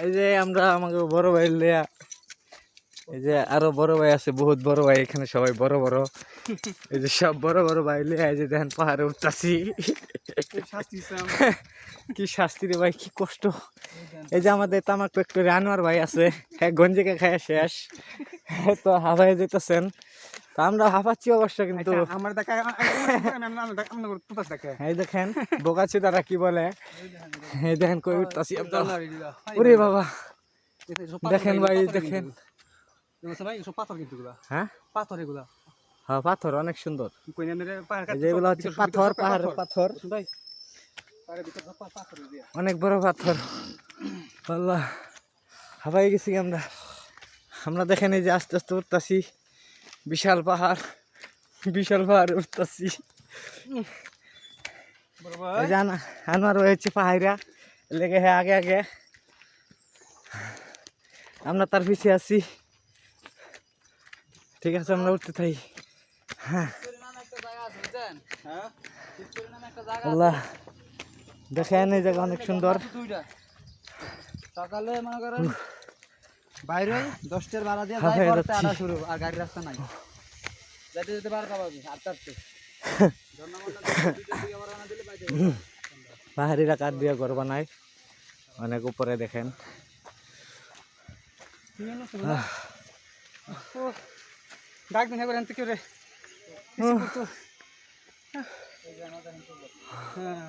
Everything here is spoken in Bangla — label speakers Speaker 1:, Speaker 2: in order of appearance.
Speaker 1: এই যে আমরা আমাকে বড় ভাই লিয়া, এই যে আরো বড় ভাই আছে, বহুত বড় ভাই এখানে, সবাই বড় বড়। এই যে সব বড় বড় ভাই লিয়া এই যে দেখেন পাহাড়ে উঠতাছি। কি শাস্তি রে ভাই, কি কষ্ট। এই যে আমাদের তামাক ফ্যাক্টরি আনোয়ার ভাই আছে, হ্যাঁ গঞ্জিকে খায় শেষ, তো হাঁপাই যেতেছেন। তো আমরা হাঁপাচ্ছি অবশ্য, কিন্তু এই দেখেন বোকাচ্ছি তারা কি বলে। এই দেখেন কই উঠতাছি আমরা। ওরে বাবা দেখেন ভাই, দেখেন হ্যাঁ
Speaker 2: পাথর এগুলা,
Speaker 1: হ্যাঁ পাথর অনেক সুন্দর। যেগুলো হচ্ছে পাথর, পাহাড়ের পাথর, অনেক বড় পাথর। আল্লাহ হাঁপাই গেছি আমরা। আমরা দেখেন এই যে আস্তে আস্তে উঠতাছি, বিশাল পাহাড়, বিশাল পাহাড়ে উঠতাছি। এই যে আনোয়ার হয়েছে পাহাড়া লেগে, হ্যাঁ আগে আগে, আমরা তার পিছিয়ে আছি। ঠিক আছে আমরা উঠতে থাকি। হ্যাঁ আল্লাহ দেখেন এই জায়গা অনেক সুন্দর।
Speaker 2: সকালে মনে করেন বাইরে 10টার ভাড়া দিয়ে যাই, পড়তে আটা শুরু, আর গাড়ি রাস্তা নাই, যাইতে যেতে 12টা বাজে আটটা।
Speaker 1: পাহাড়িরা কাঠ দিয়ে ঘর বানায় অনেক উপরে, দেখেন।
Speaker 2: ডাক দিন একবার আনতে কেউ রে। হ্যাঁ